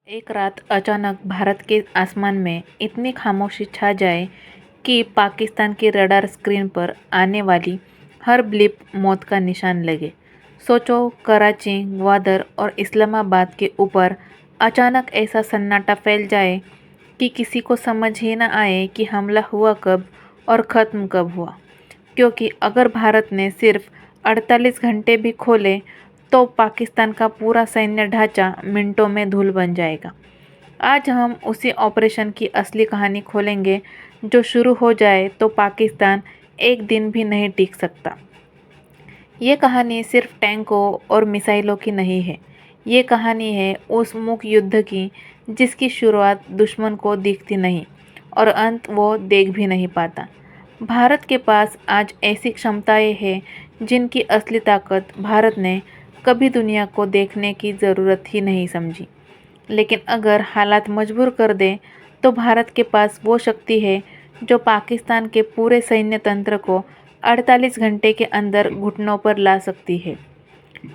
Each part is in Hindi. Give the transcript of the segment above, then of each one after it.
एक रात अचानक भारत के आसमान में इतनी खामोशी छा जाए कि पाकिस्तान की रडार स्क्रीन पर आने वाली हर ब्लिप मौत का निशान लगे। सोचो, कराची, ग्वादर और इस्लामाबाद के ऊपर अचानक ऐसा सन्नाटा फैल जाए कि किसी को समझ ही न आए कि हमला हुआ कब और ख़त्म कब हुआ। क्योंकि अगर भारत ने सिर्फ 48 घंटे भी खोले तो पाकिस्तान का पूरा सैन्य ढांचा मिनटों में धूल बन जाएगा। आज हम उसी ऑपरेशन की असली कहानी खोलेंगे जो शुरू हो जाए तो पाकिस्तान एक दिन भी नहीं टिक सकता। ये कहानी सिर्फ टैंकों और मिसाइलों की नहीं है। ये कहानी है उस मूक युद्ध की जिसकी शुरुआत दुश्मन को दिखती नहीं और अंत वो देख भी नहीं पाता। भारत के पास आज ऐसी क्षमताएं हैं जिनकी असली ताकत भारत ने कभी दुनिया को देखने की ज़रूरत ही नहीं समझी। लेकिन अगर हालात मजबूर कर दें तो भारत के पास वो शक्ति है जो पाकिस्तान के पूरे सैन्य तंत्र को 48 घंटे के अंदर घुटनों पर ला सकती है।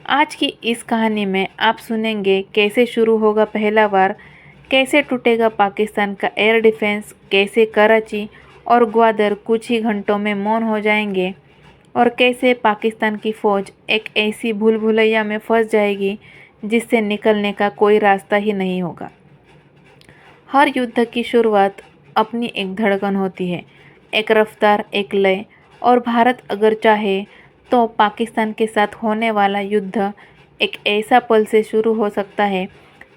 आज की इस कहानी में आप सुनेंगे कैसे शुरू होगा पहला वार, कैसे टूटेगा पाकिस्तान का एयर डिफेंस, कैसे कराची और ग्वादर कुछ ही घंटों में मौन हो जाएंगे और कैसे पाकिस्तान की फ़ौज एक ऐसी भूल भुलैया में फंस जाएगी जिससे निकलने का कोई रास्ता ही नहीं होगा। हर युद्ध की शुरुआत अपनी एक धड़कन होती है, एक रफ्तार, एक लय। और भारत अगर चाहे तो पाकिस्तान के साथ होने वाला युद्ध एक ऐसा पल से शुरू हो सकता है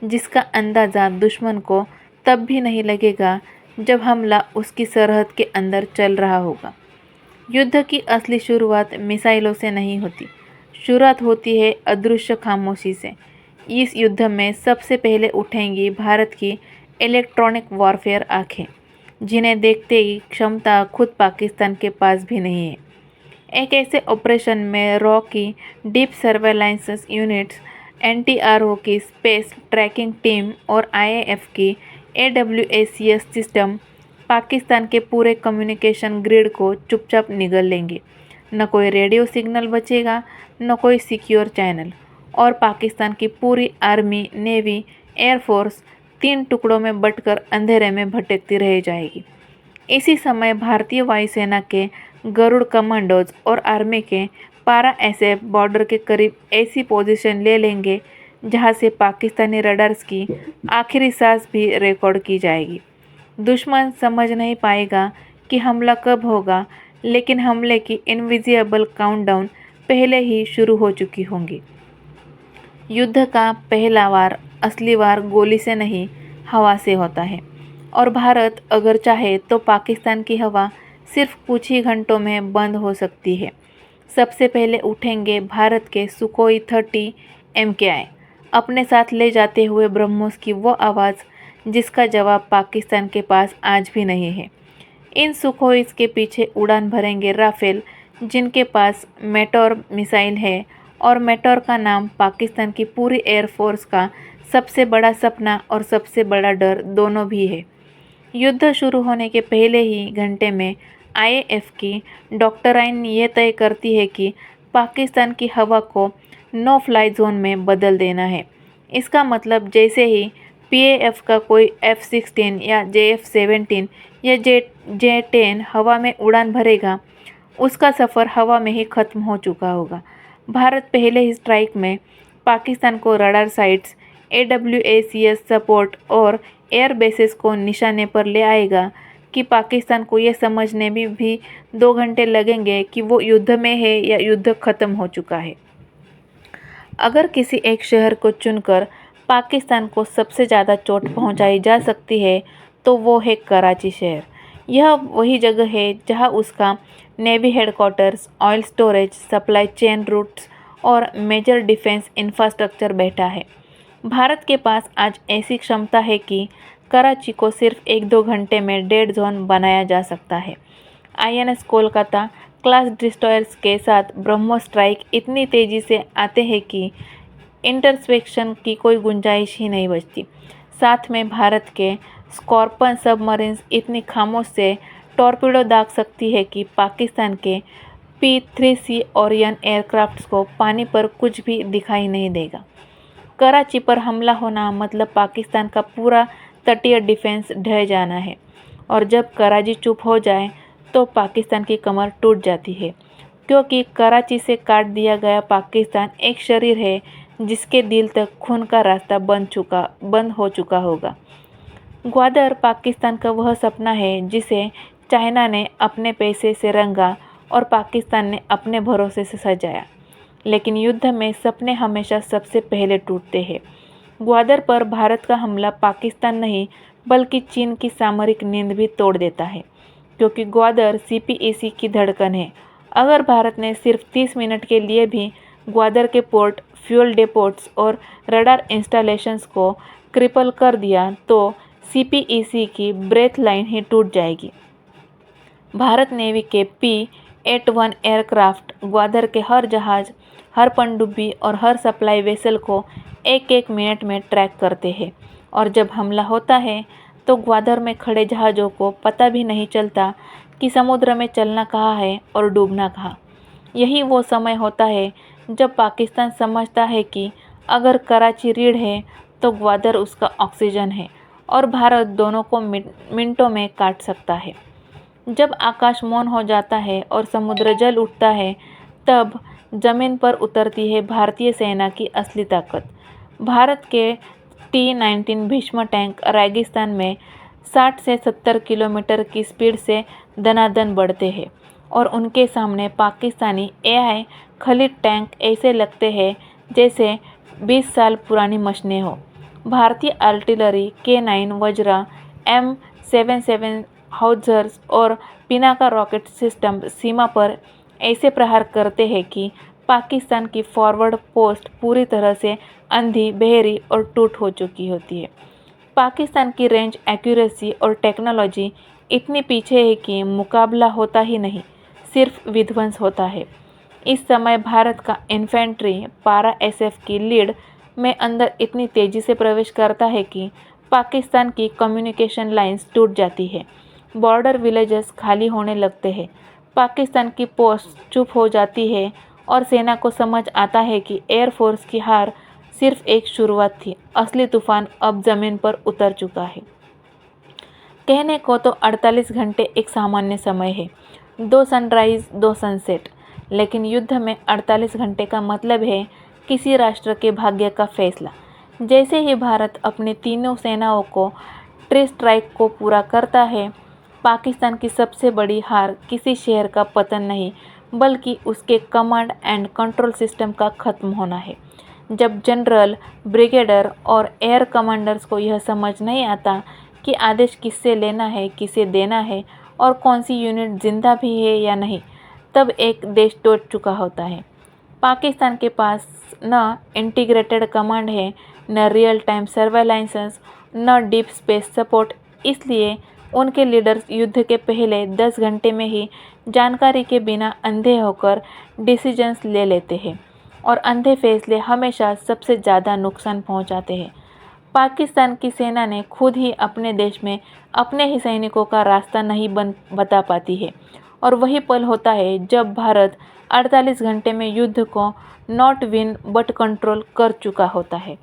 जिसका अंदाज़ा दुश्मन को तब भी नहीं लगेगा जब हमला उसकी सरहद के अंदर चल रहा होगा। युद्ध की असली शुरुआत मिसाइलों से नहीं होती, शुरुआत होती है अदृश्य खामोशी से। इस युद्ध में सबसे पहले उठेंगी भारत की इलेक्ट्रॉनिक वॉरफेयर आँखें, जिन्हें देखते ही क्षमता खुद पाकिस्तान के पास भी नहीं है। एक ऐसे ऑपरेशन में रॉ की डीप सर्वेलांस यूनिट्स, एनटीआरओ की स्पेस ट्रैकिंग टीम और आईएएफ की एडब्ल्यूएसीएस सिस्टम पाकिस्तान के पूरे कम्युनिकेशन ग्रिड को चुपचाप निगल लेंगे। न कोई रेडियो सिग्नल बचेगा, न कोई सिक्योर चैनल, और पाकिस्तान की पूरी आर्मी, नेवी, एयरफोर्स 3 टुकड़ों में बंटकर अंधेरे में भटकती रह जाएगी। इसी समय भारतीय वायुसेना के गरुड़ कमांडोज और आर्मी के पारा एसएफ बॉर्डर के करीब ऐसी पोजीशन ले लेंगे जहां से पाकिस्तानी रडार्स की आखिरी सांस भी रिकॉर्ड की जाएगी। दुश्मन समझ नहीं पाएगा कि हमला कब होगा, लेकिन हमले की इनविजिबल काउंटडाउन पहले ही शुरू हो चुकी होंगी। युद्ध का पहला वार, असली वार गोली से नहीं, हवा से होता है। और भारत अगर चाहे तो पाकिस्तान की हवा सिर्फ कुछ ही घंटों में बंद हो सकती है। सबसे पहले उठेंगे भारत के सुखोई 30 MKI, अपने साथ ले जाते हुए ब्रह्मोस की वो आवाज़ जिसका जवाब पाकिस्तान के पास आज भी नहीं है। इन सुखोइस के पीछे उड़ान भरेंगे राफेल, जिनके पास मेटोर मिसाइल है, और मेटोर का नाम पाकिस्तान की पूरी एयरफोर्स का सबसे बड़ा सपना और सबसे बड़ा डर दोनों भी है। युद्ध शुरू होने के पहले ही घंटे में आईएएफ की डॉक्टराइन ये तय करती है कि पाकिस्तान की हवा को नो फ्लाई जोन में बदल देना है। इसका मतलब जैसे ही पीएएफ का कोई F-16 या JF-17 या J-10 हवा में उड़ान भरेगा, उसका सफ़र हवा में ही ख़त्म हो चुका होगा। भारत पहले ही स्ट्राइक में पाकिस्तान को रडार साइट्स, एडब्ल्यूएसीएस सपोर्ट और एयर बेसेस को निशाने पर ले आएगा कि पाकिस्तान को ये समझने में भी 2 घंटे लगेंगे कि वो युद्ध में है या युद्ध ख़त्म हो चुका है। अगर किसी एक शहर को चुनकर पाकिस्तान को सबसे ज़्यादा चोट पहुंचाई जा सकती है तो वो है कराची शहर। यह वही जगह है जहां उसका navy headquarters, oil storage, supply chain routes और मेजर डिफेंस इंफ्रास्ट्रक्चर बैठा है। भारत के पास आज ऐसी क्षमता है कि कराची को सिर्फ 1-2 घंटे में डेड जोन बनाया जा सकता है। आईएनएस कोलकाता क्लास डिस्ट्रॉयर्स के साथ ब्रह्मोस स्ट्राइक इतनी तेज़ी से आते हैं कि इंटरसेप्शन की कोई गुंजाइश ही नहीं बचती। साथ में भारत के स्कॉर्पन सबमरीन्स इतनी खामोश से टॉर्पीडो दाग सकती है कि पाकिस्तान के P-3C ओरियन एयरक्राफ्ट्स को पानी पर कुछ भी दिखाई नहीं देगा। कराची पर हमला होना मतलब पाकिस्तान का पूरा तटीय डिफेंस ढह जाना है, और जब कराची चुप हो जाए तो पाकिस्तान की कमर टूट जाती है, क्योंकि कराची से काट दिया गया पाकिस्तान एक शरीर है जिसके दिल तक खून का रास्ता बंद हो चुका होगा। ग्वादर पाकिस्तान का वह सपना है जिसे चाइना ने अपने पैसे से रंगा और पाकिस्तान ने अपने भरोसे से सजाया, लेकिन युद्ध में सपने हमेशा सबसे पहले टूटते हैं। ग्वादर पर भारत का हमला पाकिस्तान नहीं बल्कि चीन की सामरिक नींद भी तोड़ देता है, क्योंकि ग्वादर CPEC की धड़कन है। अगर भारत ने सिर्फ 30 मिनट के लिए भी ग्वादर के पोर्ट, फ्यूल डेपोट्स और रडार इंस्टॉलेशंस को क्रिपल कर दिया तो CPEC की ब्रेथ लाइन ही टूट जाएगी। भारत नेवी के P-81 एयरक्राफ्ट ग्वादर के हर जहाज, हर पनडुब्बी और हर सप्लाई वेसल को एक एक मिनट में ट्रैक करते हैं, और जब हमला होता है तो ग्वादर में खड़े जहाज़ों को पता भी नहीं चलता कि समुद्र में चलना कहाँ है और डूबना कहाँ। यही वो समय होता है जब पाकिस्तान समझता है कि अगर कराची रीढ़ है तो ग्वादर उसका ऑक्सीजन है, और भारत दोनों को मिनटों में काट सकता है। जब आकाश मौन हो जाता है और समुद्र जल उठता है, तब जमीन पर उतरती है भारतीय सेना की असली ताकत। भारत के T-19 भीष्म टैंक रेगिस्तान में 60 से 70 किलोमीटर की स्पीड से दनादन बढ़ते हैं, और उनके सामने पाकिस्तानी AI खलीद टैंक ऐसे लगते हैं जैसे 20 साल पुरानी मशीनें हो। भारतीय आर्टिलरी K9 वज्रा, M77 हाउट्जर्स और पिनाका रॉकेट सिस्टम सीमा पर ऐसे प्रहार करते हैं कि पाकिस्तान की फॉरवर्ड पोस्ट पूरी तरह से अंधी, बहरी और टूट हो चुकी होती है। पाकिस्तान की रेंज, एक्यूरेसी और टेक्नोलॉजी इतनी पीछे है कि मुकाबला होता ही नहीं, सिर्फ विध्वंस होता है। इस समय भारत का इन्फेंट्री पारा SF की लीड में अंदर इतनी तेज़ी से प्रवेश करता है कि पाकिस्तान की कम्युनिकेशन लाइंस टूट जाती है, बॉर्डर विलेजेस खाली होने लगते हैं, पाकिस्तान की पोस्ट चुप हो जाती है, और सेना को समझ आता है कि एयरफोर्स की हार सिर्फ एक शुरुआत थी, असली तूफान अब ज़मीन पर उतर चुका है। कहने को तो 48 घंटे एक सामान्य समय है, 2 सनराइज 2 सनसेट, लेकिन युद्ध में 48 घंटे का मतलब है किसी राष्ट्र के भाग्य का फैसला। जैसे ही भारत अपनी तीनों सेनाओं को ट्री स्ट्राइक को पूरा करता है, पाकिस्तान की सबसे बड़ी हार किसी शहर का पतन नहीं बल्कि उसके कमांड एंड कंट्रोल सिस्टम का खत्म होना है। जब जनरल, ब्रिगेडियर और एयर कमांडर्स को यह समझ नहीं आता कि आदेश किससे लेना है, किसे देना है और कौन सी यूनिट जिंदा भी है या नहीं, तब एक देश टूट चुका होता है। पाकिस्तान के पास न इंटीग्रेटेड कमांड है, न रियल टाइम सर्वेलाइंस, न डीप स्पेस सपोर्ट। इसलिए उनके लीडर्स युद्ध के पहले 10 घंटे में ही जानकारी के बिना अंधे होकर डिसीजंस ले लेते हैं, और अंधे फैसले हमेशा सबसे ज़्यादा नुकसान पहुंचाते हैं। पाकिस्तान की सेना ने खुद ही अपने देश में अपने ही सैनिकों का रास्ता नहीं बता पाती है, और वही पल होता है जब भारत 48 घंटे में युद्ध को नॉट विन बट कंट्रोल कर चुका होता है।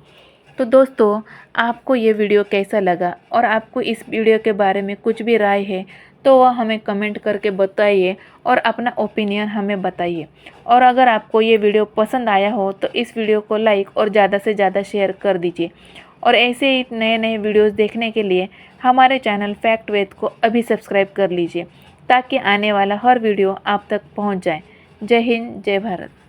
तो दोस्तों, आपको ये वीडियो कैसा लगा और आपको इस वीडियो के बारे में कुछ भी राय है तो वह हमें कमेंट करके बताइए और अपना ओपिनियन हमें बताइए। और अगर आपको ये वीडियो पसंद आया हो तो इस वीडियो को लाइक और ज़्यादा से ज़्यादा शेयर कर दीजिए, और ऐसे ही नए नए वीडियोस देखने के लिए हमारे चैनल फैक्ट वेद को अभी सब्सक्राइब कर लीजिए, ताकि आने वाला हर वीडियो आप तक पहुंच जाए। जय हिंद, जय भारत।